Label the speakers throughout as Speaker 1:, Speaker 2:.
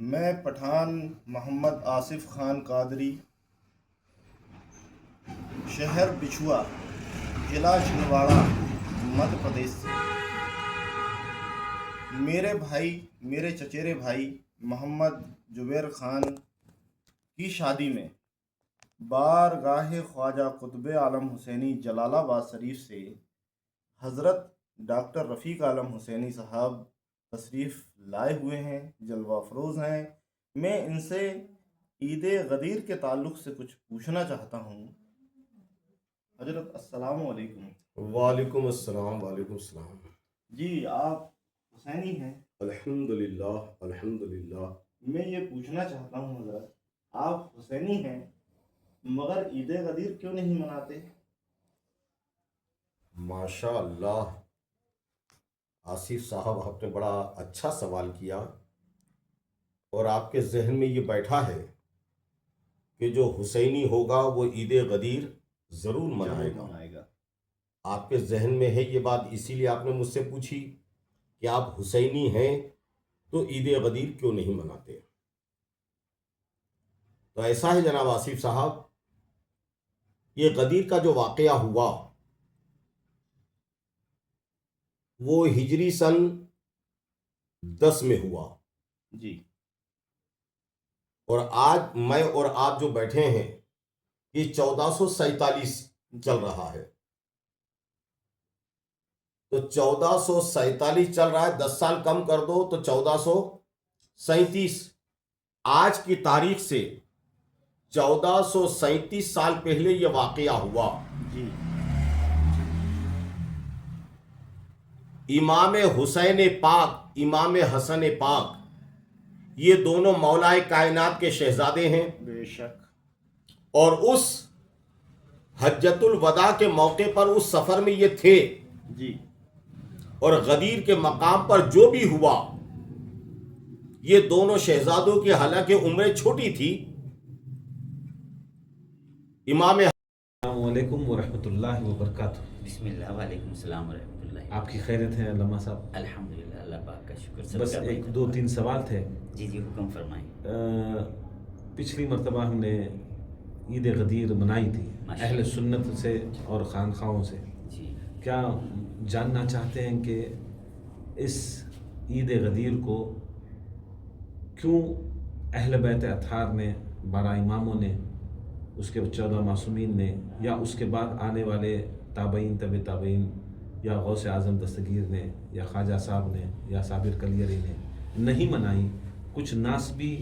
Speaker 1: میں پٹھان محمد آصف خان قادری، شہر بچھوا، ضلع چھندواڑہ، مدھیہ پردیش سے میرے چچیرے بھائی محمد جبیر خان کی شادی میں بارگاہ خواجہ قطب عالم حسینی جلال آباد شریف سے حضرت ڈاکٹر رفیق عالم حسینی صاحب تشریف لائے ہوئے ہیں، جلوہ افروز ہیں۔ میں ان سے عید غدیر کے تعلق سے کچھ پوچھنا چاہتا ہوں۔ حضرت السلام علیکم۔
Speaker 2: وعلیکم السلام، وعلیکم السلام۔
Speaker 1: جی، آپ حسینی ہیں؟
Speaker 2: الحمدللہ، الحمدللہ۔
Speaker 1: میں یہ پوچھنا چاہتا ہوں حضرت، آپ حسینی ہیں مگر عید غدیر کیوں نہیں مناتے؟
Speaker 2: ماشاء اللہ، آصف صاحب آپ نے بڑا اچھا سوال کیا، اور آپ کے ذہن میں یہ بیٹھا ہے کہ جو حسینی ہوگا وہ عید غدیر ضرور منائے گا۔ آپ کے ذہن میں ہے یہ بات، اسی لیے آپ نے مجھ سے پوچھی کہ آپ حسینی ہیں تو عید غدیر کیوں نہیں مناتے۔ تو ایسا ہے جناب آصف صاحب، یہ غدیر کا جو واقعہ ہوا وہ ہجری سن 10 میں ہوا،
Speaker 1: جی،
Speaker 2: اور آج میں اور آپ جو بیٹھے ہیں یہ 1447 چل رہا ہے۔ تو 1447 چل رہا ہے، 10 سال کم کر دو تو 1437۔ آج کی تاریخ سے 1437 سال پہلے یہ واقعہ ہوا۔
Speaker 1: جی،
Speaker 2: امام حسین پاک، امام حسن پاک، یہ دونوں مولائے کائنات کے شہزادے ہیں،
Speaker 1: بے شک۔
Speaker 2: اور اس حجۃ الوداع کے موقع پر اس سفر میں یہ تھے،
Speaker 1: جی،
Speaker 2: اور غدیر کے مقام پر جو بھی ہوا، یہ دونوں شہزادوں کی حالانکہ عمریں چھوٹی تھی، امام
Speaker 3: السلام علیکم ورحمۃ اللہ وبرکاتہ۔
Speaker 4: بسم اللہ، وعلیکم السلام ورحمۃ اللہ۔
Speaker 3: آپ کی خیریت ہے علامہ صاحب؟
Speaker 4: الحمدللہ، اللہ پاک کا شکر۔
Speaker 3: بس ایک دو تین سوال تھے۔
Speaker 4: جی جی، حکم فرمائیں۔
Speaker 3: پچھلی مرتبہ ہم نے عید غدیر منائی تھی اہل سنت سے اور خانخواہوں سے۔
Speaker 4: جی،
Speaker 3: کیا جاننا چاہتے ہیں کہ اس عید غدیر کو کیوں اہل بیت اطہار نے، 12 اماموں نے، اس کے 14 معصومین نے، یا اس کے بعد آنے والے تابعین، طب تابعین، یا غوث اعظم دستگیر نے، یا خواجہ صاحب نے، یا صابر کلیری نے نہیں منائی؟ کچھ ناسبی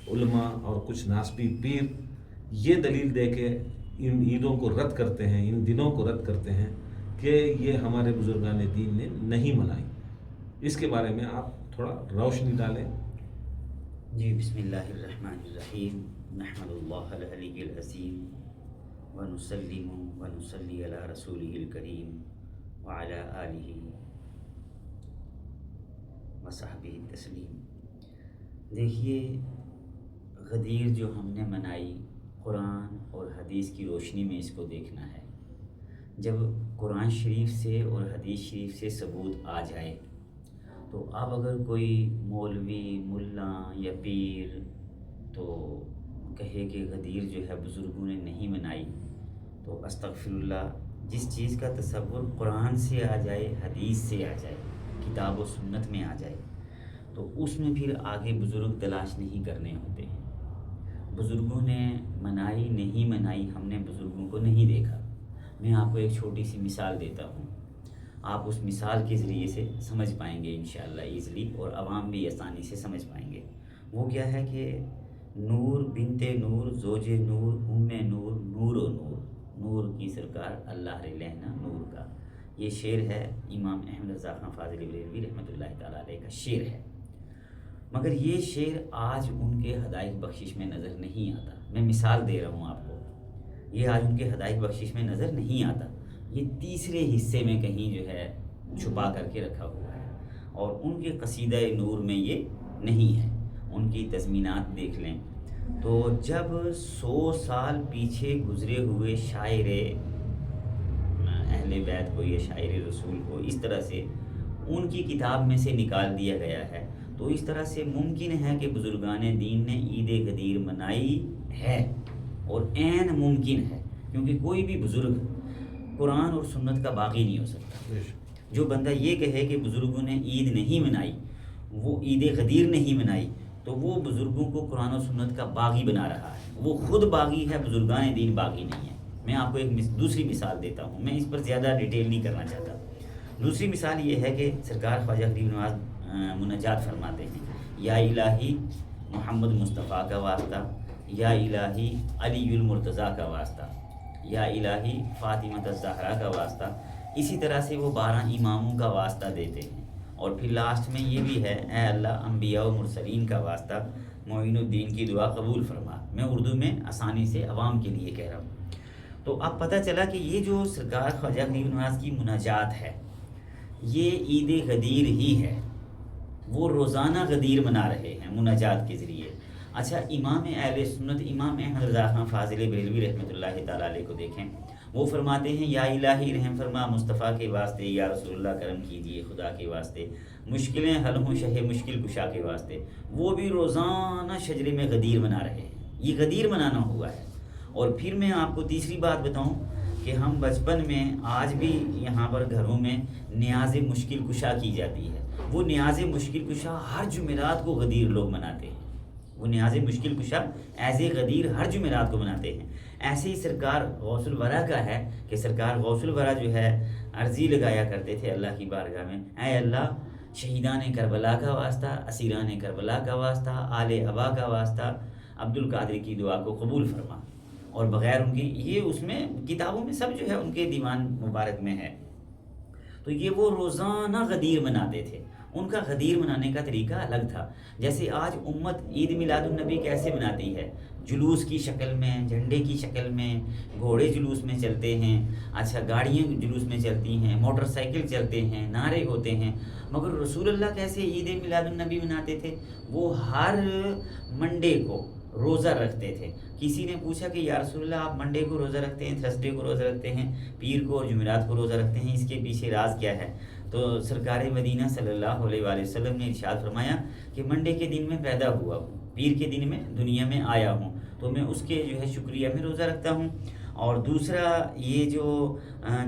Speaker 3: علماء اور کچھ ناسبی پیر یہ دلیل دے کے ان عیدوں کو رد کرتے ہیں، ان دنوں کو رد کرتے ہیں کہ یہ ہمارے بزرگان دین نے نہیں منائی۔ اس کے بارے میں آپ تھوڑا روشنی ڈالیں۔
Speaker 4: جی، بسم اللہ الرحمن الرحیم۔ نحمد اللہ العلی العظیم ونسلم ونصلی علی رسولہ الکریم وعلی آلہ وصحبہ تسلیم۔ دیکھیے، غدیر جو ہم نے منائی، قرآن اور حدیث کی روشنی میں اس کو دیکھنا ہے۔ جب قرآن شریف سے اور حدیث شریف سے ثبوت آ جائے تو اب اگر کوئی مولوی، ملا یا پیر تو کہے کہ غدیر جو ہے بزرگوں نے نہیں منائی، تو استغفر اللہ، جس چیز کا تصور قرآن سے آ جائے، حدیث سے آ جائے، کتاب و سنت میں آ جائے، تو اس میں پھر آگے بزرگ تلاش نہیں کرنے ہوتے ہیں۔ بزرگوں نے منائی نہیں منائی، ہم نے بزرگوں کو نہیں دیکھا۔ میں آپ کو ایک چھوٹی سی مثال دیتا ہوں، آپ اس مثال کے ذریعے سے سمجھ پائیں گے انشاءاللہ ایزلی، اور عوام بھی آسانی سے سمجھ پائیں گے۔ وہ کیا ہے کہ نور بنت نور زوج نور ام نور نور و نور، نور کی سرکار اللہ رلینا نور کا، یہ شعر ہے امام احمد رضا خان فاضلی بریلوی رحمۃ اللہ تعالیٰ علیہ کا شعر ہے۔ مگر یہ شعر آج ان کے ہدایت بخشش میں نظر نہیں آتا۔ میں مثال دے رہا ہوں آپ کو، یہ آج ان کے ہدایت بخشش میں نظر نہیں آتا، یہ تیسرے حصے میں کہیں جو ہے چھپا کر کے رکھا ہوا ہے، اور ان کے قصیدہ نور میں یہ نہیں ہے۔ ان کی تضمینات دیکھ لیں تو جب 100 سال پیچھے گزرے ہوئے شاعر اہل بیت کو یا شاعر رسول کو اس طرح سے ان کی کتاب میں سے نکال دیا گیا ہے، تو اس طرح سے ممکن ہے کہ بزرگان دین نے عید غدیر منائی ہے، اور عین ممکن ہے، کیونکہ کوئی بھی بزرگ قرآن اور سنت کا باغی نہیں ہو سکتا۔ جو بندہ یہ کہے کہ بزرگوں نے عید نہیں منائی، وہ عید غدیر نہیں منائی، تو وہ بزرگوں کو قرآن و سنت کا باغی بنا رہا ہے، وہ خود باغی ہے، بزرگان دین باغی نہیں ہے۔ میں آپ کو ایک دوسری مثال دیتا ہوں، میں اس پر زیادہ ڈیٹیل نہیں کرنا چاہتا۔ دوسری مثال یہ ہے کہ سرکار خواجہ غریب نواز مناجات فرماتے ہیں، یا الہی محمد مصطفیٰ کا واسطہ، یا الہی علی المرتضیٰ کا واسطہ، یا الہی فاطمہ الزہرا کا واسطہ۔ اسی طرح سے وہ 12 اماموں کا واسطہ دیتے ہیں، اور پھر لاسٹ میں یہ بھی ہے، اے اللہ انبیاء و مرسلین کا واسطہ، معین الدین کی دعا قبول فرما۔ میں اردو میں آسانی سے عوام کے لیے کہہ رہا ہوں۔ تو اب پتہ چلا کہ یہ جو سرکار خواجہ غریب نواز کی مناجات ہے، یہ عید غدیر ہی ہے، وہ روزانہ غدیر منا رہے ہیں مناجات کے ذریعے۔ اچھا، امام اہل سنت امام احمد رضا خان فاضل بریلوی رحمۃ اللہ تعالیٰ علیہ کو دیکھیں، وہ فرماتے ہیں، یا الہی رحم فرما مصطفیٰ کے واسطے، یا رسول اللہ کرم کیجئے خدا کے واسطے، مشکلیں حل ہوں شہ مشکل کشا کے واسطے۔ وہ بھی روزانہ شجرے میں غدیر منا رہے ہیں، یہ غدیر منانا ہوا ہے۔ اور پھر میں آپ کو تیسری بات بتاؤں کہ ہم بچپن میں آج بھی یہاں پر گھروں میں نیاز مشکل کشا کی جاتی ہے، وہ نیاز مشکل کشا ہر جمعرات کو غدیر لوگ مناتے ہیں، وہ نیاز مشکل کشا ایز اے غدیر ہر جمعرات کو مناتے ہیں۔ ایسے ہی سرکار غوث الورا کا ہے کہ سرکار غوث الورا جو ہے عرضی لگایا کرتے تھے اللہ کی بارگاہ میں، اے اللہ شہیدان کربلا کا واسطہ، اسیران کربلا کا واسطہ، آل ابا کا واسطہ، عبد القادر کی دعا کو قبول فرما، اور بغیر ان کی، یہ اس میں کتابوں میں سب جو ہے ان کے دیوان مبارک میں ہے۔ تو یہ وہ روزانہ غدیر مناتے تھے، ان کا غدیر منانے کا طریقہ الگ تھا۔ جیسے آج امت عید میلاد النبی کیسے مناتی ہے، جلوس کی شکل میں، جھنڈے کی شکل میں، گھوڑے جلوس میں چلتے ہیں، اچھا گاڑیاں جلوس میں چلتی ہیں، موٹر سائیکل چلتے ہیں، نعرے ہوتے ہیں۔ مگر رسول اللہ کیسے عید میلاد النبی مناتے تھے؟ وہ ہر منڈے کو روزہ رکھتے تھے۔ کسی نے پوچھا کہ یا رسول اللہ آپ منڈے کو روزہ رکھتے ہیں، تھرسڈے کو روزہ رکھتے ہیں، پیر کو اور جمعرات کو روزہ رکھتے ہیں، اس کے پیچھے راز کیا ہے؟ تو سرکار مدینہ صلی اللہ علیہ وآلہ وسلم نے ارشاد فرمایا کہ منڈے کے دن میں پیدا ہوا ہوں، پیر کے دن میں دنیا میں آیا ہوں، تو میں اس کے جو ہے شکریہ میں روزہ رکھتا ہوں۔ اور دوسرا یہ جو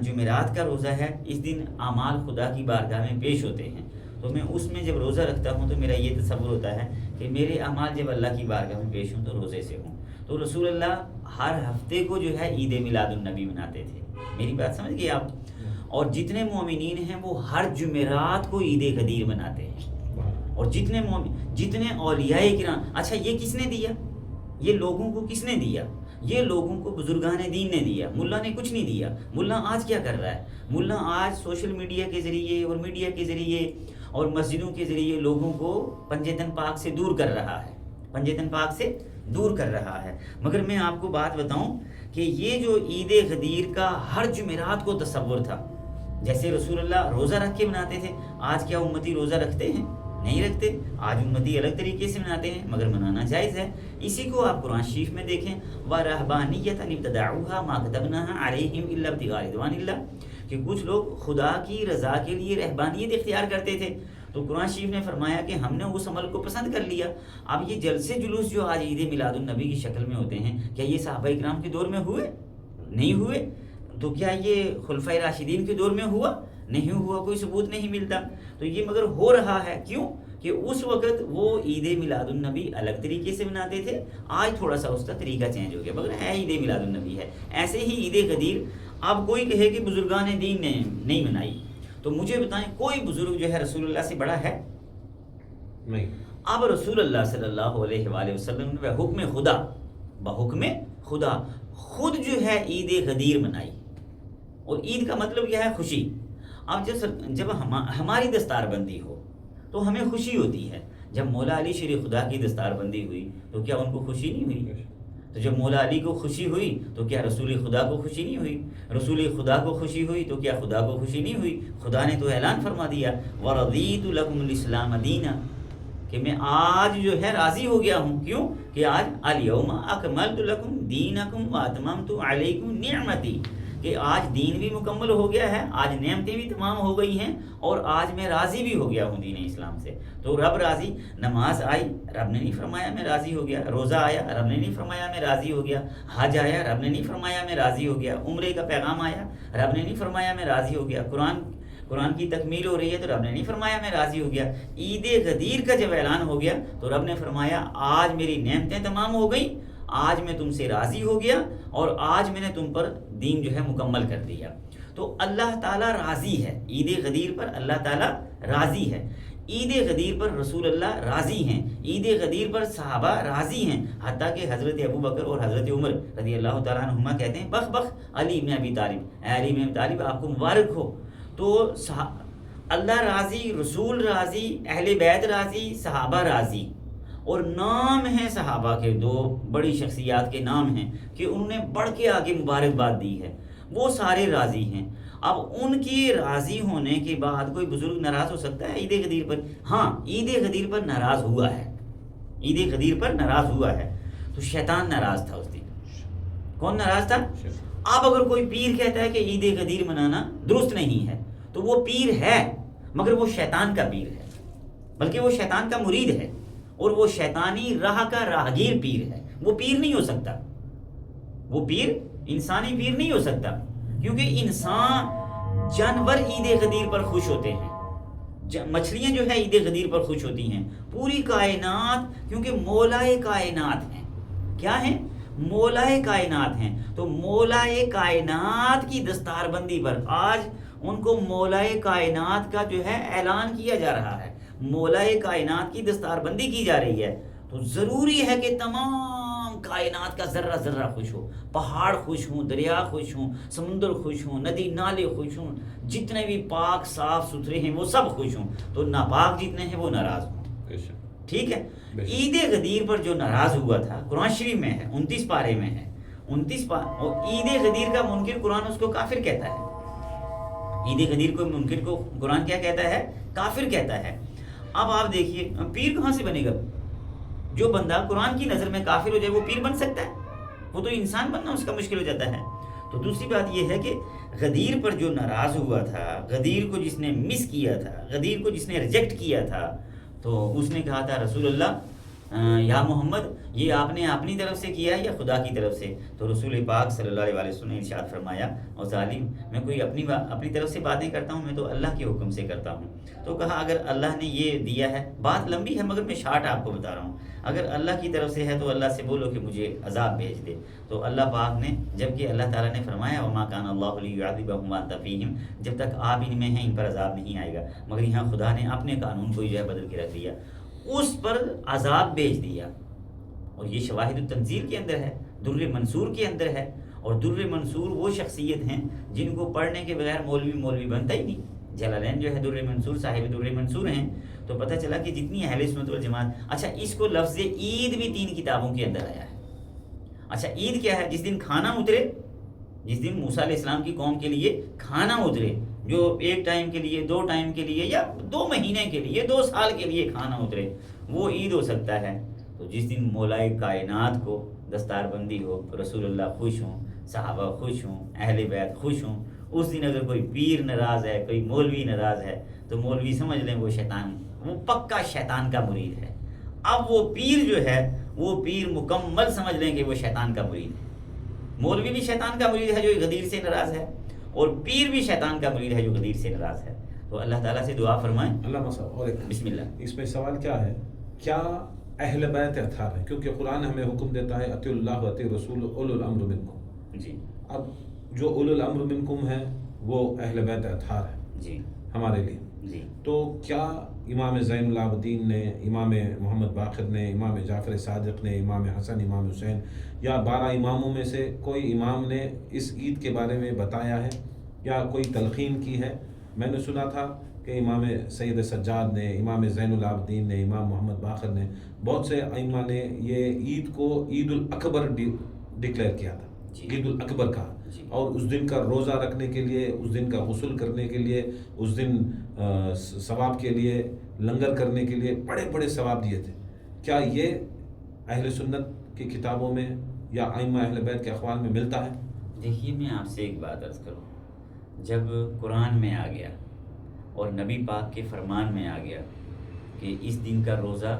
Speaker 4: جمعرات کا روزہ ہے، اس دن اعمال خدا کی بارگاہ میں پیش ہوتے ہیں، تو میں اس میں جب روزہ رکھتا ہوں تو میرا یہ تصور ہوتا ہے کہ میرے اعمال جب اللہ کی بارگاہ میں پیش ہوں تو روزے سے ہوں۔ تو رسول اللہ ہر ہفتے کو جو ہے عید میلاد النبی مناتے تھے، میری بات سمجھ گئے آپ؟ اور جتنے مومنین ہیں وہ ہر جمعرات کو عید غدیر مناتے ہیں، اور جتنے اولیاء کرام، اچھا یہ کس نے دیا؟ یہ لوگوں کو کس نے دیا؟ یہ لوگوں کو بزرگان دین نے دیا، ملا نے کچھ نہیں دیا۔ ملا آج کیا کر رہا ہے؟ ملا آج سوشل میڈیا کے ذریعے اور میڈیا کے ذریعے اور مسجدوں کے ذریعے لوگوں کو پنجتن پاک سے دور کر رہا ہے، پنجتن پاک سے دور کر رہا ہے۔ مگر میں آپ کو بات بتاؤں کہ یہ جو عید غدیر کا ہر جمعرات کو تصور تھا، جیسے رسول اللہ روزہ رکھ کے مناتے تھے، آج کیا امتی روزہ رکھتے ہیں؟ نہیں رکھتے۔ آج امتی الگ طریقے سے مناتے ہیں، مگر منانا جائز ہے۔ اسی کو آپ قرآن شریف میں دیکھیں، وَرَهْبَانِيَّةً ابْتَدَعُوهَا مَا كَتَبْنَاهَا عَلَيْهِمْ إِلَّا ابْتِغَاءَ رِضْوَانِ اللَّهِ، کہ کچھ لوگ خدا کی رضا کے لیے رہبانیت اختیار کرتے تھے، تو قرآن شریف نے فرمایا کہ ہم نے اس عمل کو پسند کر لیا۔ اب یہ جلسے جلوس جو آج عید میلاد النبی کی شکل میں ہوتے ہیں، کیا یہ صحابہ کرام کے دور میں ہوئے؟ نہیں ہوئے۔ تو کیا یہ خلفائے راشدین کے دور میں ہوا؟ نہیں ہوا، کوئی ثبوت نہیں ملتا۔ تو یہ مگر ہو رہا ہے، کیوں؟ کہ اس وقت وہ عید میلاد النبی الگ طریقے سے مناتے تھے، آج تھوڑا سا اس کا طریقہ چینج ہو گیا، مگر ہے عید میلاد النبی ہے۔ ایسے ہی عید غدیر اب کوئی کہے کہ بزرگان دین نے نہیں منائی، تو مجھے بتائیں کوئی بزرگ جو ہے رسول اللہ سے بڑا ہے؟
Speaker 3: نہیں۔
Speaker 4: اب رسول اللہ صلی اللہ علیہ وآلہ وسلم نے بحکم خدا خود جو ہے عید غدیر منائی، اور عید کا مطلب کیا ہے؟ خوشی۔ اب جب ہماری دستار بندی ہو تو ہمیں خوشی ہوتی ہے۔ جب مولا علی شیر خدا کی دستار بندی ہوئی تو کیا ان کو خوشی نہیں ہوئی؟ تو جب مولا علی کو خوشی ہوئی تو کیا رسول خدا کو خوشی نہیں ہوئی؟ رسول خدا کو خوشی ہوئی تو کیا خدا کو خوشی نہیں ہوئی؟ خدا نے تو اعلان فرما دیا، وَرَضِيتُ لَكُمُ الْإِسْلَامَ دِينًا، کہ میں آج جو ہے راضی ہو گیا ہوں۔ کیوں؟ کہ آج الْيَوْمَ أَكْمَلْتُ لَكُمْ دِينَكُمْ وَأَتْمَمْتُ عَلَيْكُمْ نِعْمَتِي، کہ آج دین بھی مکمل ہو گیا ہے، آج نعمتیں بھی تمام ہو گئی ہیں، اور آج میں راضی بھی ہو گیا ہوں دین اسلام سے. تو رب راضی. نماز آئی، رب نے نہیں فرمایا میں راضی ہو گیا. روزہ آیا، رب نے نہیں فرمایا میں راضی ہو گیا. حج آیا، رب نے نہیں فرمایا میں راضی ہو گیا. عمرے کا پیغام آیا، رب نے نہیں فرمایا میں راضی ہو گیا. قرآن کی تکمیل ہو رہی ہے تو رب نے نہیں فرمایا میں راضی ہو گیا. عید غدیر کا جب اعلان ہو گیا تو رب نے فرمایا آج میری نعمتیں تمام ہو گئیں، آج میں تم سے راضی ہو گیا، اور آج میں نے تم پر دین جو ہے مکمل کر دیا. تو اللہ تعالیٰ راضی ہے. عید غدیر پر اللہ تعالیٰ راضی ہے. عید غدیر پر رسول اللہ راضی ہیں. عید غدیر پر صحابہ راضی ہیں. حتیٰ کہ حضرت ابو بکر اور حضرت عمر رضی اللہ تعالیٰ عنہما کہتے ہیں بخ بخ علی بن ابی طالب، اے علی بن ابی طالب آپ کو مبارک ہو. تو اللہ راضی، رسول راضی، اہل بیت راضی، صحابہ راضی. اور نام ہیں صحابہ کے، دو بڑی شخصیات کے نام ہیں کہ انہوں نے بڑھ کے آگے مبارکباد دی ہے، وہ سارے راضی ہیں. اب ان کی راضی ہونے کے بعد کوئی بزرگ ناراض ہو سکتا ہے عید غدیر پر؟ ہاں، عید غدیر پر ناراض ہوا ہے. عید غدیر پر ناراض ہوا ہے. تو شیطان ناراض تھا اس دن. کون ناراض تھا؟ اب اگر کوئی پیر کہتا ہے کہ عید غدیر منانا درست نہیں ہے تو وہ پیر ہے، مگر وہ شیطان کا پیر ہے، بلکہ وہ شیطان کا مرید ہے، اور وہ شیطانی راہ کا راہگیر پیر ہے. وہ پیر نہیں ہو سکتا. وہ پیر انسانی پیر نہیں ہو سکتا، کیونکہ انسان جانور عید غدیر پر خوش ہوتے ہیں. مچھلیاں جو ہے عید غدیر پر خوش ہوتی ہیں. پوری کائنات، کیونکہ مولائے کائنات ہیں. کیا ہیں؟ مولائے کائنات ہیں. تو مولائے کائنات کی دستار بندی پر آج ان کو مولائے کائنات کا جو ہے اعلان کیا جا رہا ہے. مولائے کائنات کی دستار بندی کی جا رہی ہے. تو ضروری ہے کہ تمام کائنات کا ذرہ ذرہ خوش ہو. پہاڑ خوش ہوں، دریا خوش ہوں، سمندر خوش ہوں، ندی نالے خوش ہوں، جتنے بھی پاک صاف ستھرے ہیں وہ سب خوش ہوں. تو ناپاک جتنے ہیں وہ ناراض ہوں. ٹھیک ہے. عید غدیر پر جو ناراض ہوا تھا قرآن شریف میں ہے، 29 پارے میں ہے. 29 اور عید غدیر کا منکر قرآن اس کو کافر کہتا ہے. عید غدیر کو منکر کو قرآن کیا کہتا ہے؟ کافر کہتا ہے. اب آپ دیکھیے پیر کہاں سے بنے گا؟ جو بندہ قرآن کی نظر میں کافر ہو جائے وہ پیر بن سکتا ہے؟ وہ تو انسان بننا اس کا مشکل ہو جاتا ہے. تو دوسری بات یہ ہے کہ غدیر پر جو ناراض ہوا تھا، غدیر کو جس نے مس کیا تھا، غدیر کو جس نے ریجیکٹ کیا تھا، تو اس نے کہا تھا رسول اللہ یا محمد یہ آپ نے اپنی طرف سے کیا ہے یا خدا کی طرف سے؟ تو رسول پاک صلی اللہ علیہ وسلم نے ارشاد فرمایا اور ظالم، میں کوئی اپنی طرف سے بات نہیں کرتا ہوں، میں تو اللہ کے حکم سے کرتا ہوں. تو کہا اگر اللہ نے یہ دیا ہے، بات لمبی ہے مگر میں شارٹ آپ کو بتا رہا ہوں، اگر اللہ کی طرف سے ہے تو اللہ سے بولو کہ مجھے عذاب بھیج دے. تو اللہ پاک نے، جبکہ اللہ تعالیٰ نے فرمایا وما کان اللہ لیعذبہم وانت فیہم، جب تک آپ ان میں ہیں ان پر عذاب نہیں آئے گا، مگر یہاں خدا نے اپنے قانون کو جو ہے بدل کے رکھ دیا، اس پر عذاب بھیج دیا. اور یہ شواہد التنزیل کے اندر ہے، در منصور کے اندر ہے. اور در منصور وہ شخصیت ہیں جن کو پڑھنے کے بغیر مولوی بنتا ہی نہیں. جلالین جو ہے در منصور، صاحب در منصور ہیں. تو پتہ چلا کہ جتنی اہل سنت والجماعت، اچھا اس کو لفظ عید بھی 3 کتابوں کے اندر آیا ہے. اچھا عید کیا ہے؟ جس دن کھانا اترے، جس دن موسیٰ علیہ السلام کی قوم کے لیے کھانا اترے، جو 1 ٹائم کے لیے، 2 ٹائم کے لیے، یا 2 مہینے کے لیے، 2 سال کے لیے کھانا اترے، وہ عید ہو سکتا ہے. تو جس دن مولائے کائنات کو دستار بندی ہو، رسول اللہ خوش ہوں، صحابہ خوش ہوں، اہل بیت خوش ہوں، اس دن اگر کوئی پیر ناراض ہے، کوئی مولوی ناراض ہے، تو مولوی سمجھ لیں وہ شیطان، وہ پکا شیطان کا مرید ہے. اب وہ پیر جو ہے، وہ پیر مکمل سمجھ لیں کہ وہ شیطان کا مرید ہے. مولوی بھی شیطان کا مرید ہے جو غدیر سے ناراض ہے، اور پیر بھی شیطان کا مرید ہے جو غدیر سے ناراض ہے. تو اللہ تعالیٰ سے دعا فرمائیں.
Speaker 3: اللہ مسا اور ایک
Speaker 4: بسم اللہ.
Speaker 3: اس میں سوال کیا ہے؟ کیا اہل بیت اطہار ہے؟ کیونکہ قرآن ہمیں حکم دیتا ہے اطیعوا اللہ و اطیعوا الرسول اولو الامر منکم.
Speaker 4: جی.
Speaker 3: اب جو اولو الامر منکم ہے وہ اہل بیت اطہار ہے
Speaker 4: جی.
Speaker 3: ہمارے لیے.
Speaker 4: جی.
Speaker 3: تو کیا امام زین العابدین نے، امام محمد باقر نے، امام جعفر صادق نے، امام حسن، امام حسین، یا 12 اماموں میں سے کوئی امام نے اس عید کے بارے میں بتایا ہے یا کوئی تلقین کی ہے؟ میں نے سنا تھا کہ امام سید سجاد نے، امام زین العابدین نے، امام محمد باقر نے، بہت سے ائمہ نے یہ عید کو عید الاکبر ڈکلیئر کیا تھا.
Speaker 4: جی.
Speaker 3: عید الاکبر کہا.
Speaker 4: جی.
Speaker 3: اور اس دن کا روزہ رکھنے کے لیے، اس دن کا غسل کرنے کے لیے، اس دن ثواب کے لیے، لنگر کرنے کے لیے بڑے بڑے ثواب دیے تھے. کیا یہ اہل سنت کی کتابوں میں یا ائمہ اہل بیت کے اقوال میں ملتا ہے؟
Speaker 4: دیکھیے میں آپ سے ایک بات عرض کروں، جب قرآن میں آ گیا اور نبی پاک کے فرمان میں آ گیا کہ اس دن کا روزہ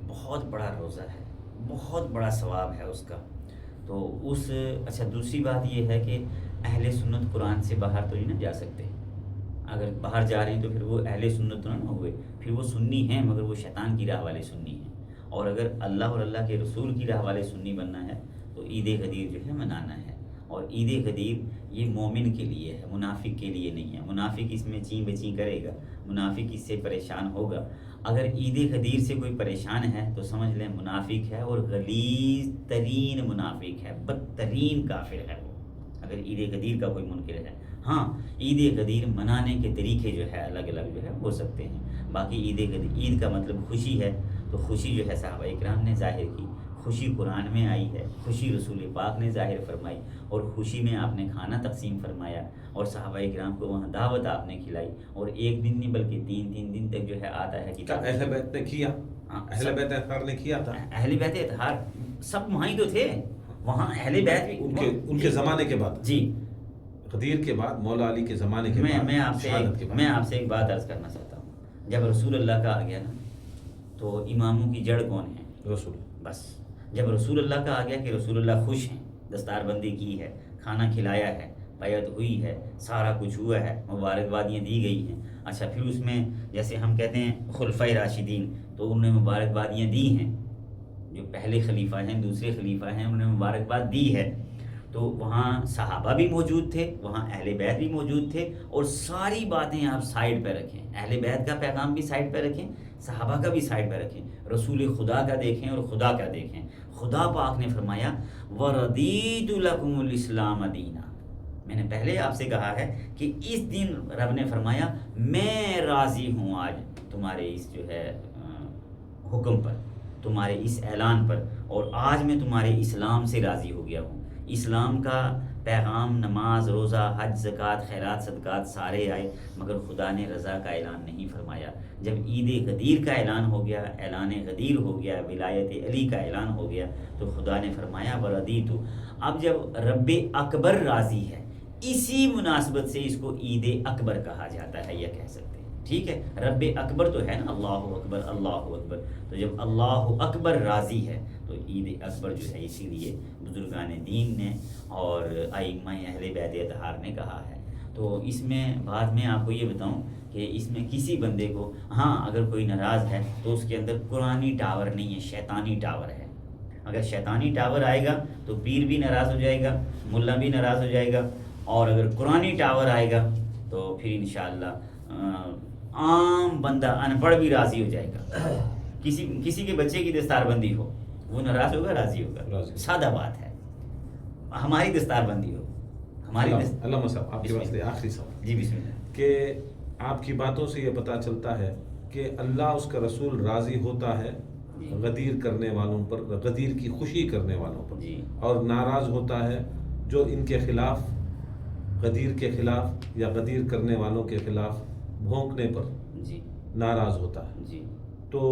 Speaker 4: بہت بڑا روزہ ہے، بہت بڑا ثواب ہے اس کا، تو اچھا دوسری بات یہ ہے کہ اہل سنت قرآن سے باہر تو نہیں نہ جا سکتے. اگر باہر جا رہے ہیں تو پھر وہ اہل سنت تو نہ ہوئے، پھر وہ سنی ہیں مگر وہ شیطان کی راہ والے سنی ہیں. اور اگر اللہ اور اللہ کے رسول کی راہ والے سنی بننا ہے تو عید غدیر جو ہے منانا ہے. اور عید غدیر یہ مومن کے لیے ہے، منافق کے لیے نہیں ہے. منافق اس میں چیں بچیں کرے گا، منافق اس سے پریشان ہوگا. اگر عید غدیر سے کوئی پریشان ہے تو سمجھ لیں منافق ہے، اور غلیظ ترین منافق ہے، بدترین کافر ہے وہ، اگر عید غدیر کا کوئی منکر ہے. ہاں عید غدیر منانے کے طریقے جو ہے الگ الگ جو ہے ہو سکتے ہیں. باقی عید کا مطلب خوشی ہے، تو خوشی جو ہے صحابہ اکرام نے ظاہر کی، خوشی قرآن میں آئی ہے، خوشی رسول پاک نے ظاہر فرمائی، اور خوشی میں آپ نے کھانا تقسیم فرمایا اور صحابہ اکرام کو وہاں دعوت آپ نے کھلائی. اور ایک دن نہیں بلکہ تین دن تک جو ہے آتا ہے
Speaker 3: کیا اہل بیت نے کیا؟ اہل بیت اطہار نے کیا تھا؟
Speaker 4: اہل بیت اطہار سب وہاں ہی تو تھے، وہاں اہل بیت بھی
Speaker 3: ان کے زمانے کے بعد،
Speaker 4: جی
Speaker 3: غدیر کے بعد، مولا علی کے زمانے کے بعد،
Speaker 4: میں آپ سے ایک بات عرض کرنا چاہتا ہوں. جب رسول اللہ کا آ گیا نا تو اماموں کی جڑ کون ہے؟
Speaker 3: رسول.
Speaker 4: بس جب رسول اللہ کا آ گیا کہ رسول اللہ خوش ہیں، دستار بندی کی ہے، کھانا کھلایا ہے، بیعت ہوئی ہے، سارا کچھ ہوا ہے، مبارکبادیاں دی گئی ہیں. اچھا پھر اس میں جیسے ہم کہتے ہیں خلفۂ راشدین، تو انہوں نے مبارکبادیاں دی ہیں، جو پہلے خلیفہ ہیں دوسرے خلیفہ ہیں انہوں نے مبارکباد دی ہے. تو وہاں صحابہ بھی موجود تھے، وہاں اہل بیت بھی موجود تھے، اور ساری باتیں آپ سائڈ پہ رکھیں، اہل بیت کا پیغام بھی سائڈ پہ رکھیں، صحابہ کا بھی سائڈ پہ رکھیں، رسول خدا کا دیکھیں اور خدا کا دیکھیں. خدا پاک نے فرمایا وَرَضِيتُ لَكُمُ الْإِسْلَامَ دِينًا. میں نے پہلے آپ سے کہا ہے کہ اس دن رب نے فرمایا میں راضی ہوں آج تمہارے اس جو ہے حکم پر، تمہارے اس اعلان پر، اور آج میں تمہارے اسلام سے راضی ہو گیا ہوں. اسلام کا پیغام نماز روزہ حج زکوٰۃ خیرات صدقات سارے آئے، مگر خدا نے رضا کا اعلان نہیں فرمایا. جب عید غدیر کا اعلان ہو گیا، اعلان غدیر ہو گیا، ولایت علی کا اعلان ہو گیا، تو خدا نے فرمایا وردیت. اب جب رب اکبر راضی ہے، اسی مناسبت سے اس کو عید اکبر کہا جاتا ہے، یہ کہہ سکتے ہیں. ٹھیک ہے، رب اکبر تو ہے نا، اللہ اکبر اللہ اکبر. تو جب اللہ اکبر راضی ہے تو عید اکبر جو ہے اسی لیے بزرگان دین نے اور ائمہ اہل بیت اطہار نے کہا ہے. تو اس میں بعد میں آپ کو یہ بتاؤں کہ اس میں کسی بندے کو، ہاں اگر کوئی ناراض ہے تو اس کے اندر قرآنی ٹاور نہیں ہے، شیطانی ٹاور ہے. اگر شیطانی ٹاور آئے گا تو پیر بھی ناراض ہو جائے گا، ملا بھی ناراض ہو جائے گا، اور اگر قرآنی ٹاور آئے گا تو پھر انشاءاللہ عام بندہ ان پڑھ بھی راضی ہو جائے گا. کسی کے بچے کی دستار بندی ہو، وہ ناراض ہوگا راضی ہوگا، سادہ بات ہے. ہماری دستار بندی ہو، ہماری
Speaker 3: علامہ صاحب آپ کے واسطے آخری سوال.
Speaker 4: جی بسم اللہ.
Speaker 3: کہ آپ کی باتوں سے یہ پتہ چلتا ہے کہ اللہ اس کا رسول راضی ہوتا ہے غدیر کرنے والوں پر، غدیر کی خوشی کرنے والوں پر،
Speaker 4: جی،
Speaker 3: اور ناراض ہوتا ہے جو ان کے خلاف، غدیر کے خلاف یا غدیر کرنے والوں کے خلاف بھونکنے پر
Speaker 4: جی
Speaker 3: ناراض ہوتا ہے.
Speaker 4: جی.
Speaker 3: تو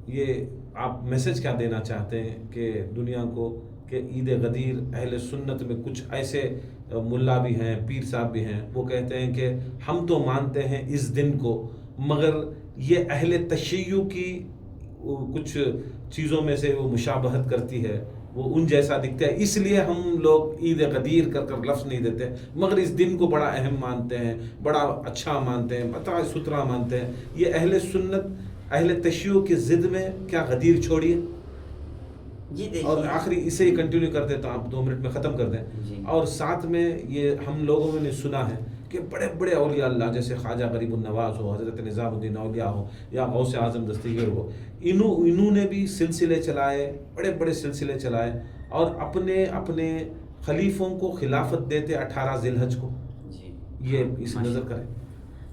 Speaker 3: یہ آپ میسج کیا دینا چاہتے ہیں کہ دنیا کو، کہ عید غدیر اہل سنت میں کچھ ایسے ملا بھی ہیں، پیر صاحب بھی ہیں، وہ کہتے ہیں کہ ہم تو مانتے ہیں اس دن کو، مگر یہ اہل تشیع کی کچھ چیزوں میں سے وہ مشابہت کرتی ہے، وہ ان جیسا دکھتا ہے، اس لیے ہم لوگ عید غدیر کر لفظ نہیں دیتے، مگر اس دن کو بڑا اہم مانتے ہیں، بڑا اچھا مانتے ہیں، بڑا ستھرا مانتے ہیں. یہ اہل سنت اہل تشیع کی ضد میں کیا غدیر چھوڑیے؟
Speaker 4: جی دیکھیے،
Speaker 3: اور آخری اسے ہی کنٹینیو کر دیتا ہوں، آپ 2 منٹ میں ختم کر دیں.
Speaker 4: جی. اور
Speaker 3: اور ساتھ میں یہ ہم لوگوں نے سنا ہے کہ بڑے بڑے اولیاء اللہ جیسے خواجہ غریب النواز ہو، حضرت نظام الدین اولیاء ہو، یا غوث اعظم دستگیر ہو، انہوں نے بھی سلسلے چلائے، بڑے بڑے سلسلے چلائے، اور اپنے خلیفوں کو خلافت دیتے 18 ذی الحج کو.
Speaker 4: جی
Speaker 3: یہ اس نظر کریں.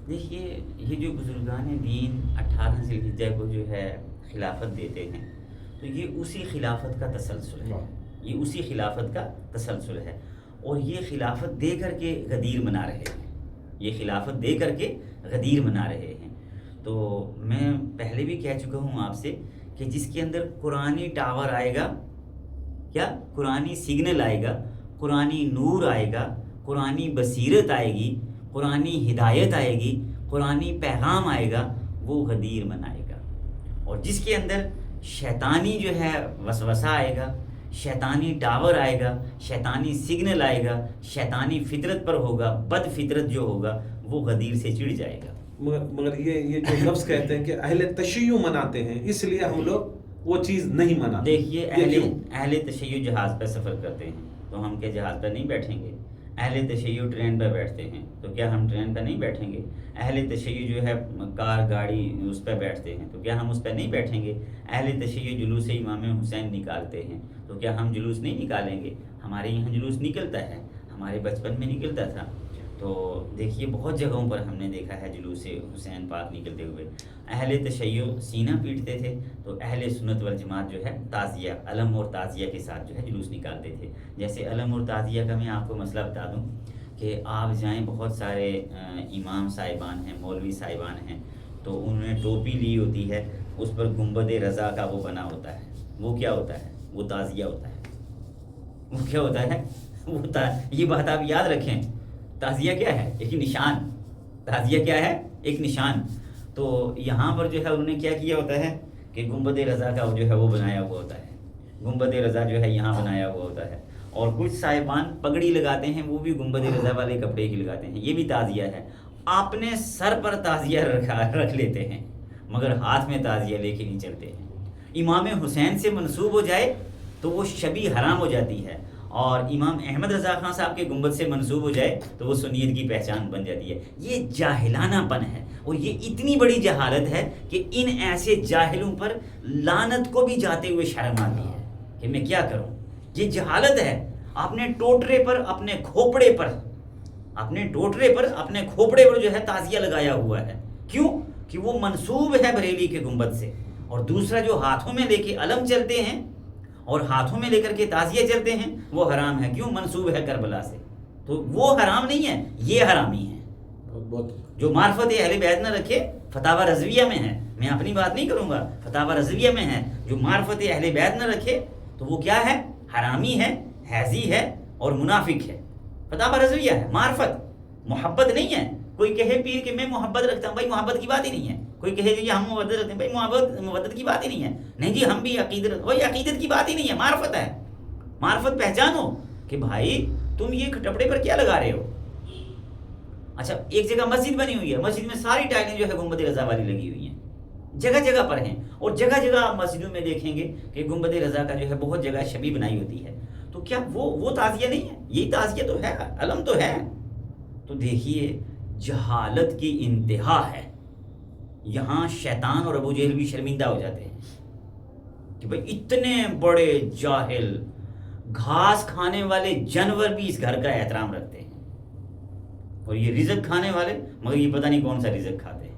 Speaker 4: دیکھیے یہ جو بزرگان دین 18 ذی الحجہ کو جو ہے خلافت دیتے ہیں، تو یہ اسی خلافت کا تسلسل ہے، یہ اسی خلافت کا تسلسل ہے. اور یہ خلافت دے کر کے غدیر منا رہے ہیں، یہ خلافت دے کر کے غدیر منا رہے ہیں. تو میں پہلے بھی کہہ چکا ہوں آپ سے کہ جس کے اندر قرآنی ٹاور آئے گا، کیا قرآنی سگنل آئے گا، قرآنی نور آئے گا، قرآنی بصیرت آئے گی، قرآنی ہدایت آئے گی، قرآنی پیغام آئے گا، وہ غدیر منائے گا۔ اور جس کے اندر شیطانی جو ہے وسوسہ آئے گا، شیطانی ٹاور آئے گا، شیطانی سگنل آئے گا، شیطانی فطرت پر ہوگا، بد فطرت جو ہوگا وہ غدیر سے چڑ جائے گا۔
Speaker 3: مگر یہ جو لفظ کہتے ہیں کہ اہل تشیع مناتے ہیں، اس لیے ہم لوگ وہ چیز نہیں مناتے۔
Speaker 4: دیکھیے اہل تشیع جہاز پہ سفر کرتے ہیں تو ہم کیا جہاز پہ نہیں بیٹھیں گے؟ اہل تشیع ٹرین پہ بیٹھتے ہیں تو کیا ہم ٹرین پہ نہیں بیٹھیں گے؟ اہل تشیع جو ہے کار گاڑی اس پہ بیٹھتے ہیں تو کیا ہم اس پہ نہیں بیٹھیں گے؟ اہل تشیع جلوس امام حسین نکالتے ہیں تو کیا ہم جلوس نہیں نکالیں گے؟ ہمارے یہاں جلوس نکلتا ہے، ہمارے بچپن میں نکلتا تھا۔ تو دیکھیے بہت جگہوں پر ہم نے دیکھا ہے جلوس حسین پاک نکلتے ہوئے۔ اہل تشیع سینہ پیٹتے تھے تو اہل سنت والجماعت جو ہے تعزیہ، علم اور تعزیہ کے ساتھ جو ہے جلوس نکالتے تھے۔ جیسے علم اور تعزیہ کا میں آپ کو مسئلہ بتا دوں کہ آپ جائیں، بہت سارے امام صاحبان ہیں، مولوی صاحبان ہیں، تو انہوں نے ٹوپی لی ہوتی ہے، اس پر گنبد رضا کا وہ بنا ہوتا ہے، وہ کیا ہوتا ہے؟ وہ تعزیہ ہوتا ہے۔ وہ کیا ہوتا ہے؟ یہ بات آپ یاد رکھیں، تعزیہ کیا ہے؟ ایک نشان۔ تعزیہ کیا ہے؟ ایک نشان۔ تو یہاں پر جو ہے انہوں نے کیا کیا ہوتا ہے کہ گنبد رضا کا جو ہے وہ بنایا ہوا ہوتا ہے، گنبد رضا جو ہے یہاں بنایا ہوا ہوتا ہے۔ اور کچھ صاحبان پگڑی لگاتے ہیں، وہ بھی گنبد رضا والے کپڑے ہی لگاتے ہیں، یہ بھی تعزیہ ہے۔ اپنے سر پر تعزیہ رکھ لیتے ہیں مگر ہاتھ میں تعزیہ لے کے نہیں چلتے ہیں۔ امام حسین سے منسوب ہو جائے تو وہ شبی حرام ہو جاتی ہے، اور امام احمد رضا خان صاحب کے گنبد سے منسوب ہو جائے تو وہ سنیت کی پہچان بن جاتی ہے۔ یہ جاہلانہ پن ہے، اور یہ اتنی بڑی جہالت ہے کہ ان ایسے جاہلوں پر لعنت کو بھی جاتے ہوئے شرم آتی ہے کہ میں کیا کروں۔ یہ جہالت ہے۔ آپ نے ٹوٹرے پر اپنے کھوپڑے پر جو ہے تعزیہ لگایا ہوا ہے، کیوں کہ وہ منسوب ہے بریلی کے گنبد سے۔ اور دوسرا جو ہاتھوں میں لے کے علم چلتے ہیں اور ہاتھوں میں لے کر کے تعزیہ چلتے ہیں، وہ حرام ہے، کیوں؟ منسوب ہے کربلا سے۔ تو وہ حرام نہیں ہے، یہ حرامی ہے۔ جو معرفت اہل بیت نہ رکھے، فتاوی رضویہ میں ہے، میں اپنی بات نہیں کروں گا، فتاوی رضویہ میں ہے، جو معرفت اہل بیت نہ رکھے تو وہ کیا ہے؟ حرامی ہے، حیزی ہے اور منافق ہے۔ فتاوی رضویہ ہے، معرفت، محبت نہیں ہے۔ کوئی کہے پیر کہ میں محبت رکھتا ہوں، بھائی محبت کی بات ہی نہیں ہے۔ کوئی کہے جی ہم محبت رکھتے ہیں، بھائی محبت کی بات ہی نہیں ہے۔ نہیں جی ہم بھی عقیدت، وہی عقیدت کی بات ہی نہیں ہے، معرفت ہے۔ معرفت پہچانو کہ بھائی تم یہ کپڑے پر کیا لگا رہے ہو۔ اچھا ایک جگہ مسجد بنی ہوئی ہے، مسجد میں ساری ٹائلیں جو ہے گنبد رضا والی لگی ہوئی ہیں، جگہ جگہ پر ہیں، اور جگہ جگہ آپ مسجدوں میں دیکھیں گے کہ گنبد رضا کا جو ہے بہت جگہ شبیہ بنائی ہوتی ہے۔ تو کیا وہ تعزیہ نہیں ہے؟ یہی تعزیہ تو ہے، علم تو ہے۔ تو دیکھیے جہالت کی انتہا ہے۔ یہاں شیطان اور ابو جہل بھی شرمندہ ہو جاتے ہیں کہ بھئی اتنے بڑے جاہل، گھاس کھانے والے جانور بھی اس گھر کا احترام رکھتے ہیں، اور یہ رزق کھانے والے مگر یہ پتہ نہیں کون سا رزق کھاتے ہیں۔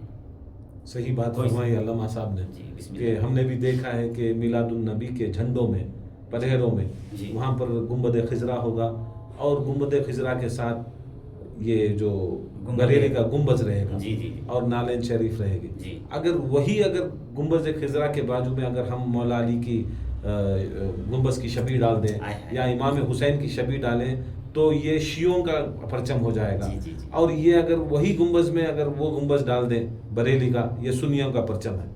Speaker 3: صحیح بات فرمائی علامہ صاحب نے
Speaker 4: جی بسم
Speaker 3: کہ
Speaker 4: اللہ۔
Speaker 3: ہم نے بھی دیکھا ہے کہ میلاد النبی کے جھنڈوں میں، پرہیروں میں،
Speaker 4: جی
Speaker 3: وہاں پر گنبد خضرا ہوگا، اور گنبد خضرا کے ساتھ یہ جو بریلی کا گنبد رہے گا،
Speaker 4: جی جی
Speaker 3: اور نالین شریف رہے گی۔
Speaker 4: جی
Speaker 3: اگر گنبد خضرا کے بازو میں اگر ہم مولا علی کی گنبد کی شبیہ ڈال دیں یا امام حسین کی شبیہ ڈالیں تو یہ شیعوں کا پرچم ہو جائے گا، اور یہ اگر وہی گنبد میں اگر وہ گنبد ڈال دیں بریلی کا، یہ سنیوں کا پرچم ہے۔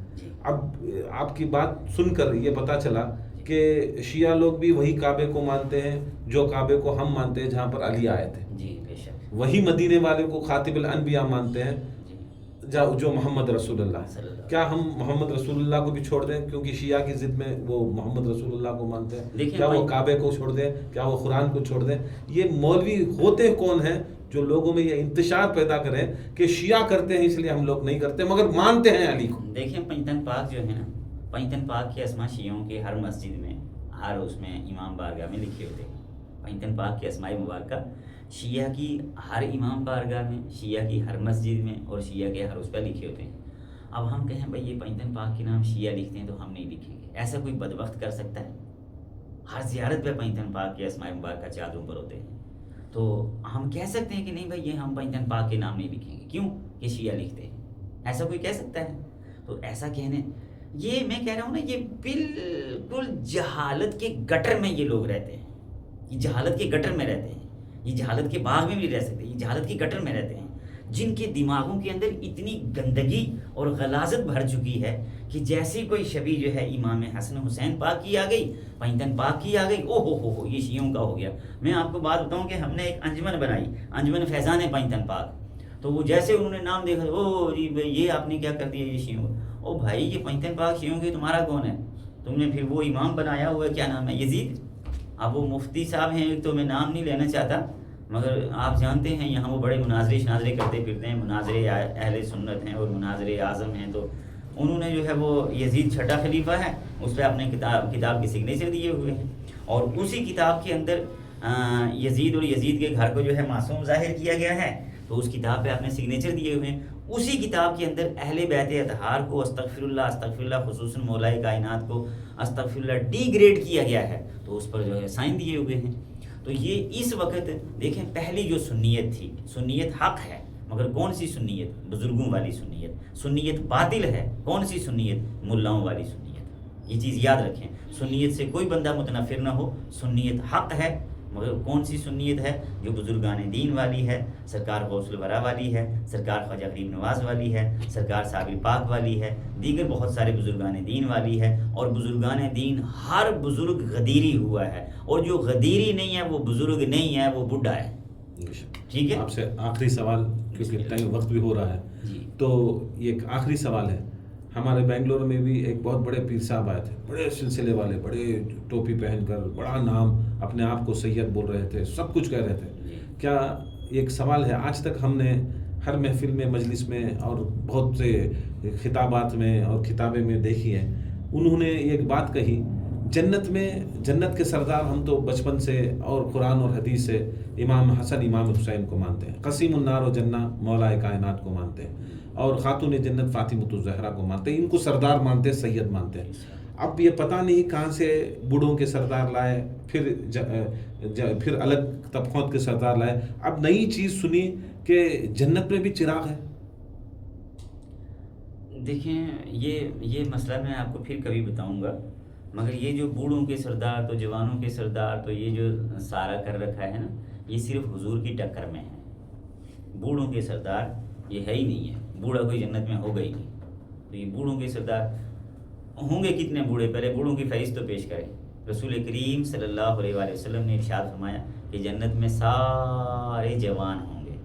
Speaker 3: اب آپ کی بات سن کر یہ پتہ چلا کہ شیعہ لوگ بھی وہی کعبے کو مانتے ہیں جو کعبے کو ہم مانتے ہیں جہاں پر علی آئے تھے،
Speaker 4: جی بے شک،
Speaker 3: وہی مدینے والے کو خاتم الانبیاء مانتے ہیں جو محمد رسول اللہ
Speaker 4: صلی اللہ۔
Speaker 3: کیا ہم محمد رسول اللہ کو بھی چھوڑ دیں کیونکہ شیعہ کی ضد میں وہ محمد رسول اللہ کو مانتے ہیں؟ کیا وہ کعبے کو چھوڑ دیں؟ کیا وہ قرآن کو چھوڑ دیں؟ یہ مولوی ہوتے کون ہیں جو لوگوں میں یہ انتشار پیدا کریں کہ شیعہ کرتے ہیں اس لیے ہم لوگ نہیں کرتے مگر مانتے ہیں علی کو؟
Speaker 4: دیکھیں پنجتن پاک جو ہے نا، پنجتن پاک کے اسماء شیعوں کے ہر مسجد میں، ہر اس میں امام بارگاہ میں لکھے ہوتے ہیں۔ پنجتن پاک کے اسماء مبارکہ شیعہ کی ہر امام بارگاہ میں، شیعہ کی ہر مسجد میں اور شیعہ کے ہر اس پہ لکھے ہوتے ہیں۔ اب ہم کہیں بھائی یہ پنجتن پاک کے نام شیعہ لکھتے ہیں تو ہم نہیں لکھیں گے، ایسا کوئی بدبخت کر سکتا ہے؟ ہر زیارت پہ پنجتن پاک کے اسماء مبارکہ چادروں پر ہوتے ہیں، تو ہم کہہ سکتے ہیں کہ نہیں بھائی یہ ہم پنجتن پاک کے نام نہیں لکھیں گے، کیوں کہ شیعہ لکھتے ہیں؟ ایسا کوئی کہہ سکتا ہے؟ تو ایسا کہنے، یہ میں کہہ رہا ہوں نا، یہ بالکل جہالت کے گٹر میں یہ لوگ رہتے ہیں، یہ جہالت کے گٹر میں رہتے ہیں، یہ جہالت کے باغ میں بھی رہ سکتے ہیں، یہ جہالت کے گٹر میں رہتے ہیں، جن کے دماغوں کے اندر اتنی گندگی اور غلاظت بھر چکی ہے کہ جیسے کوئی شبیہ جو ہے امام حسن حسین پاک کی آ گئی، پینتن پاک کی آ گئی، او ہو یہ شیعوں کا ہو گیا۔ میں آپ کو بات بتاؤں کہ ہم نے ایک انجمن بنائی، انجمن فیضان پینتن پاک، تو وہ جیسے انہوں نے نام دیکھا، او جی یہ آپ نے کیا کر دیا یہ شیعوں، او بھائی یہ پینتن پاک شیعوں کے تمہارا کون ہے؟ تم نے پھر وہ امام بنایا ہوا ہے، کیا نام ہے، یزید۔ اب وہ مفتی صاحب ہیں، تو میں نام نہیں لینا چاہتا، مگر آپ جانتے ہیں یہاں وہ بڑے مناظرے شناظرے کرتے پھرتے ہیں، مناظرے اہل سنت ہیں اور مناظرے اعظم ہیں، تو انہوں نے جو ہے وہ یزید چھٹا خلیفہ ہے اس پہ اپنے کتاب کے سگنیچر دیے ہوئے ہیں، اور اسی کتاب کے اندر یزید اور یزید کے گھر کو جو ہے معصوم ظاہر کیا گیا ہے، تو اس کتاب پہ اپنے سگنیچر دیے ہوئے ہیں۔ اسی کتاب کے اندر اہل بیت اطہار کو استغفر اللہ خصوصاً مولا کائنات کو استغفر اللہ ڈی گریڈ کیا گیا ہے، تو اس پر جو ہے سائن دیے ہوئے ہیں۔ تو یہ اس وقت دیکھیں پہلی جو سنیت تھی، سنیت حق ہے، مگر کون سی سنیت؟ بزرگوں والی سنیت۔ سنیت باطل ہے، کون سی سنیت؟ ملاؤں والی سنیت۔ یہ چیز یاد رکھیں، سنیت سے کوئی بندہ متنفر نہ ہو، سنیت حق ہے، مگر کون سی سنیت ہے؟ جو بزرگان دین والی ہے، سرکار غوث الورا والی ہے، سرکار خواجہ غریب نواز والی ہے، سرکار صابر پاک والی ہے، دیگر بہت سارے بزرگان دین والی ہے۔ اور بزرگان دین ہر بزرگ غدیری ہوا ہے، اور جو غدیری نہیں ہے وہ بزرگ نہیں ہے، وہ بڈھا ہے۔ ٹھیک ہے،
Speaker 3: آپ سے آخری سوال، کیونکہ ٹائم وقت بھی ہو رہا ہے،
Speaker 4: جی
Speaker 3: تو یہ ایک آخری سوال ہے۔ ہمارے بنگلور میں بھی ایک بہت بڑے پیر صاحب آئے تھے، بڑے سلسلے والے، بڑے ٹوپی پہن کر، بڑا نام، اپنے آپ کو سید بول رہے تھے، سب کچھ کہہ رہے تھے۔ کیا ایک سوال ہے، آج تک ہم نے ہر محفل میں، مجلس میں اور بہت سے خطابات میں اور کتابیں میں دیکھی ہے، انہوں نے ایک بات کہی، جنت میں، جنت کے سردار ہم تو بچپن سے اور قرآن اور حدیث سے امام حسن امام حسین کو مانتے ہیں، قسیم النار و جنہ مولا کائنات کو مانتے ہیں، اور خاتون جنت فاطمۃ الزہرا کو مانتے ہیں، ان کو سردار مانتے ہیں، سید مانتے ہیں۔ اب یہ پتہ نہیں کہاں سے بوڑھوں کے سردار لائے، پھر الگ طبقوں کے سردار لائے، اب نئی چیز سنی کہ جنت میں بھی چراغ ہے۔
Speaker 4: دیکھیں یہ مسئلہ میں آپ کو پھر کبھی بتاؤں گا، مگر یہ جو بوڑھوں کے سردار تو جوانوں کے سردار تو یہ جو سارا کر رکھا ہے نا، یہ صرف حضور کی ٹکر میں ہے۔ بوڑھوں کے سردار یہ ہے ہی نہیں ہے، بوڑھا کوئی جنت میں ہوگا ہی نہیں، تو یہ بوڑھوں کے سردار ہوں گے کتنے بوڑھے؟ پہلے بوڑھوں کی فہرست تو پیش کریں۔ رسول کریم صلی اللہ علیہ وآلہ وسلم نے ارشاد فرمایا کہ جنت میں سارے جوان ہوں گے،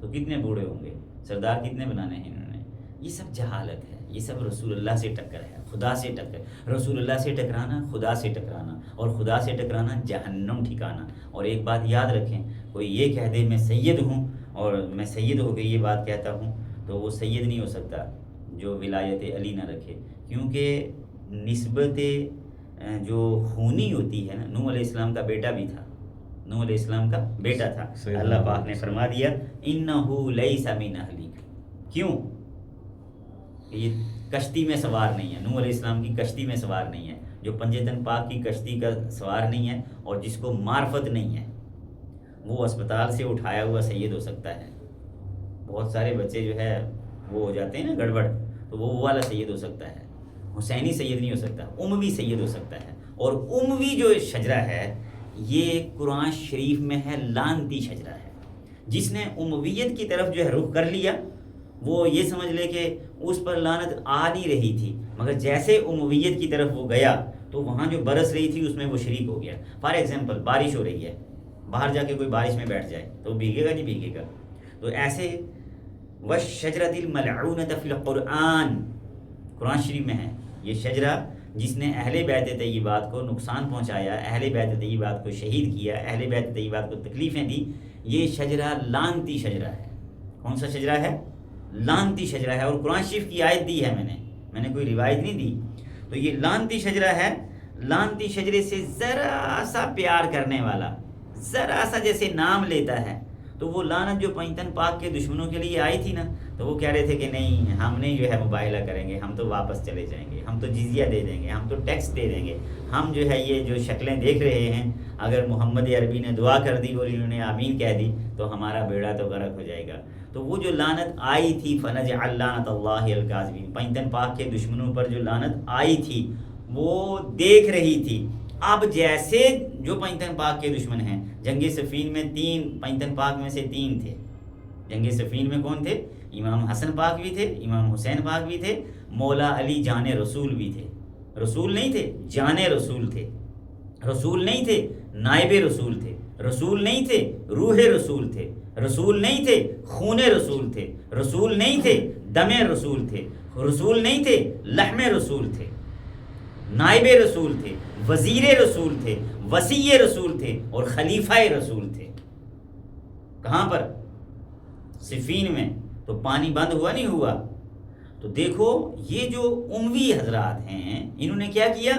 Speaker 4: تو کتنے بوڑھے ہوں گے؟ سردار کتنے بنانے ہیں انہوں نے؟ یہ سب جہالت ہے، یہ سب رسول اللہ سے ٹکر ہے، خدا سے ٹکر۔ رسول اللہ سے ٹکرانا، خدا سے ٹکرانا، اور خدا سے ٹکرانا جہنم ٹھکانا۔ اور ایک بات یاد رکھیں، کوئی یہ کہہ دے میں سید ہوں اور میں سید ہو کے یہ بات کہتا ہوں، تو وہ سید نہیں ہو سکتا جو ولایت علی نہ رکھے، کیونکہ نسبت جو خونی ہوتی ہے نا، نوح علیہ السلام کا بیٹا بھی تھا، نوح علیہ السلام کا بیٹا تھا، اللہ پاک نے فرما دیا انہ لیس من اہلک۔ کیوں؟ یہ کشتی میں سوار نہیں ہے، نوح علیہ السلام کی کشتی میں سوار نہیں ہے، جو پنجتن پاک کی کشتی کا سوار نہیں ہے، اور جس کو معرفت نہیں ہے، وہ اسپتال سے اٹھایا ہوا سید ہو سکتا ہے۔ بہت سارے بچے جو ہے وہ ہو جاتے ہیں نا گڑبڑ، تو وہ والا سید ہو سکتا ہے، حسینی سید نہیں ہو سکتا، اموی سید ہو سکتا ہے۔ اور اموی جو شجرہ ہے یہ قرآن شریف میں ہے، لعنتی شجرہ ہے۔ جس نے امویت کی طرف جو ہے رخ کر لیا، وہ یہ سمجھ لے کہ اس پر لعنت آ نہیں رہی تھی، مگر جیسے امویت کی طرف وہ گیا تو وہاں جو برس رہی تھی اس میں وہ شریک ہو گیا۔ فار ایگزامپل بارش ہو رہی ہے، باہر جا کے کوئی بارش میں بیٹھ جائے تو بھیگے گا نہیں بھیگے گا؟ تو ایسے وَالشَّجْرَةِ الْمَلْعُونَةِ فِي الْقُرْآنِ، قرآن شریف میں ہے یہ شجرہ جس نے اہل بیت طیبات کو نقصان پہنچایا، اہل بیت طیبات کو شہید کیا، اہل بیت طیبات کو تکلیفیں دی، یہ شجرہ لعنتی شجرہ ہے۔ کون سا شجرہ ہے؟ لعنتی شجرہ ہے، اور قرآن شریف کی آیت دی ہے میں نے کوئی روایت نہیں دی۔ تو یہ لعنتی شجرہ ہے، لعنتی شجرے سے ذرا سا پیار کرنے والا، ذرا سا جیسے نام لیتا ہے، تو وہ لعنت جو پینتن پاک کے دشمنوں کے لیے آئی تھی نا، تو وہ کہہ رہے تھے کہ نہیں ہم نہیں جو ہے مباہلہ کریں گے، ہم تو واپس چلے جائیں گے، ہم تو جزیہ دے دیں گے، ہم تو ٹیکس دے دیں گے، ہم جو ہے یہ جو شکلیں دیکھ رہے ہیں، اگر محمد عربی نے دعا کر دی اور انہوں نے آمین کہہ دی تو ہمارا بیڑا تو غرق ہو جائے گا۔ تو وہ جو لعنت آئی تھی فَنَجْعَلْ لَعْنَتَ اللَّهِ الْكَاذِبِينَ، پینتن پاک کے دشمنوں پر جو لعنت آئی تھی وہ دیکھ رہی تھی۔ اب جیسے جو پنجتن پاک کے دشمن ہیں، جنگ صفین میں 3 پنجتن پاک میں سے 3 تھے. جنگ صفین میں کون تھے؟ امام حسن پاک بھی تھے، امام حسین پاک بھی تھے، مولا علی جان رسول بھی تھے. رسول نہیں تھے، جان رسول تھے. رسول نہیں تھے، نائب رسول تھے. رسول نہیں تھے، روح رسول تھے. رسول نہیں تھے، خون رسول تھے. رسول نہیں تھے، دم رسول تھے. رسول نہیں تھے، لحم رسول تھے. نائب رسول تھے، وزیر رسول تھے، وصی رسول تھے اور خلیفہ رسول تھے. کہاں پر؟ صفین میں. تو پانی بند ہوا نہیں ہوا؟ تو دیکھو یہ جو اموی حضرات ہیں انہوں نے کیا کیا؟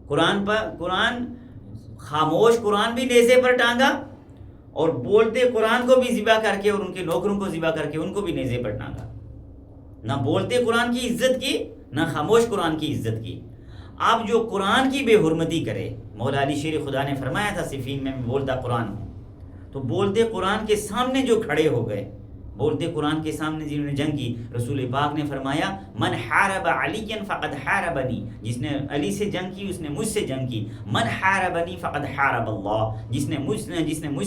Speaker 4: قرآن خاموش قرآن بھی نیزے پر ٹانگا اور بولتے قرآن کو بھی ذبح کر کے اور ان کے نوکروں کو ذبح کر کے ان کو بھی نیزے پر ٹانگا. نہ بولتے قرآن کی عزت کی، نہ خاموش قرآن کی عزت کی. اب جو قرآن کی بے حرمتی کرے، مولا علی شیر خدا نے فرمایا تھا صفین میں بولتا قرآن ہوں. تو بولتے قرآن کے سامنے جو کھڑے ہو گئے، بولتے قرآن کے سامنے جنہوں نے جنگ کی، رسول پاک نے فرمایا من حارب علی فقد حاربنی، جس نے علی سے جنگ کی اس نے مجھ سے جنگ کی. من حاربنی فقد حارب اللہ، جس نے مجھ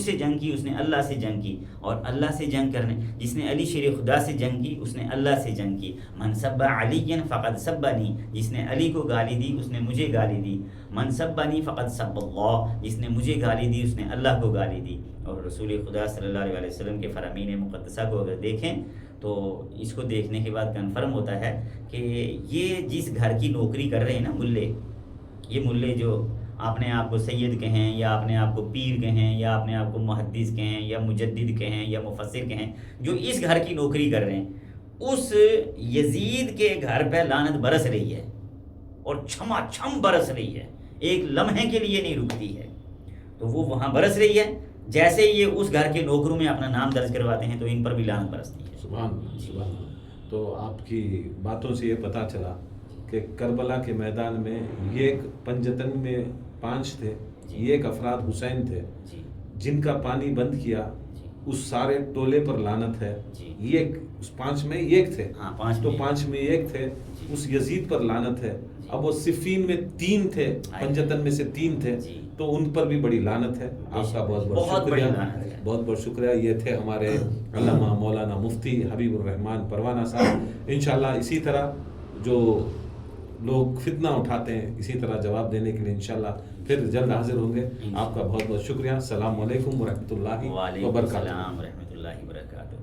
Speaker 4: سے جنگ کی اس نے اللہ سے جنگ کی. اور اللہ سے جنگ کرنے، جس نے علی شیر خدا سے جنگ کی اس نے اللہ سے جنگ کی. من سب علی فقد سبنی، جس نے علی کو گالی دی اس نے مجھے گالی دی. من سبنی فقد سب اللہ، جس نے مجھے گالی دی اس نے اللہ کو گالی دی. اور رسول خدا صلی اللہ علیہ وسلم کے فرامین مقدسہ کو اگر دیکھیں تو اس کو دیکھنے کے بعد کنفرم ہوتا ہے کہ یہ جس گھر کی نوکری کر رہے ہیں نا ملے، یہ ملے جو اپنے آپ کو سید کہیں یا اپنے آپ کو پیر کہیں یا اپنے آپ کو محدث کہیں یا مجدد کہیں یا مفسر کہیں، جو اس گھر کی نوکری کر رہے ہیں، اس یزید کے گھر پہ لعنت برس رہی ہے اور چھما چھم برس رہی ہے، ایک لمحے کے لیے نہیں رکتی ہے. تو وہ وہاں برس رہی ہے. جیسے یہ اس گھر کے نوکروں میں اپنا نام درج کرواتے ہیں تو ان پر بھی لعنت برستی ہے.
Speaker 3: سبحان اللہ، سبحان اللہ. تو آپ کی باتوں سے یہ پتہ چلا کہ کربلا کے میدان میں یہ ایک پنجتن میں 5 تھے، یہ ایک افراد حسین تھے
Speaker 4: جی
Speaker 3: جن کا پانی بند کیا، اس سارے ٹولے پر لعنت ہے. یہ اس 5 میں ایک تھے،
Speaker 4: ہاں 5
Speaker 3: تو 5 میں ایک تھے، اس یزید پر لعنت ہے. اب وہ صفین میں 3 تھے، پنجتن میں سے 3 تھے، تو ان پر بھی بڑی لعنت ہے. آپ کا بہت بہت شکریہ، بہت بہت شکریہ. یہ تھے ہمارے علامہ مولانا مفتی حبیب الرحمن پروانہ صاحب. انشاءاللہ اسی طرح جو لوگ فتنہ اٹھاتے ہیں اسی طرح جواب دینے کے لیے انشاءاللہ پھر جلد حاضر ہوں گے. آپ کا بہت بہت شکریہ. السلام علیکم ورحمۃ اللہ وبرکاتہ.
Speaker 4: وعلیکم السلام ورحمۃ اللہ وبرکاتہ.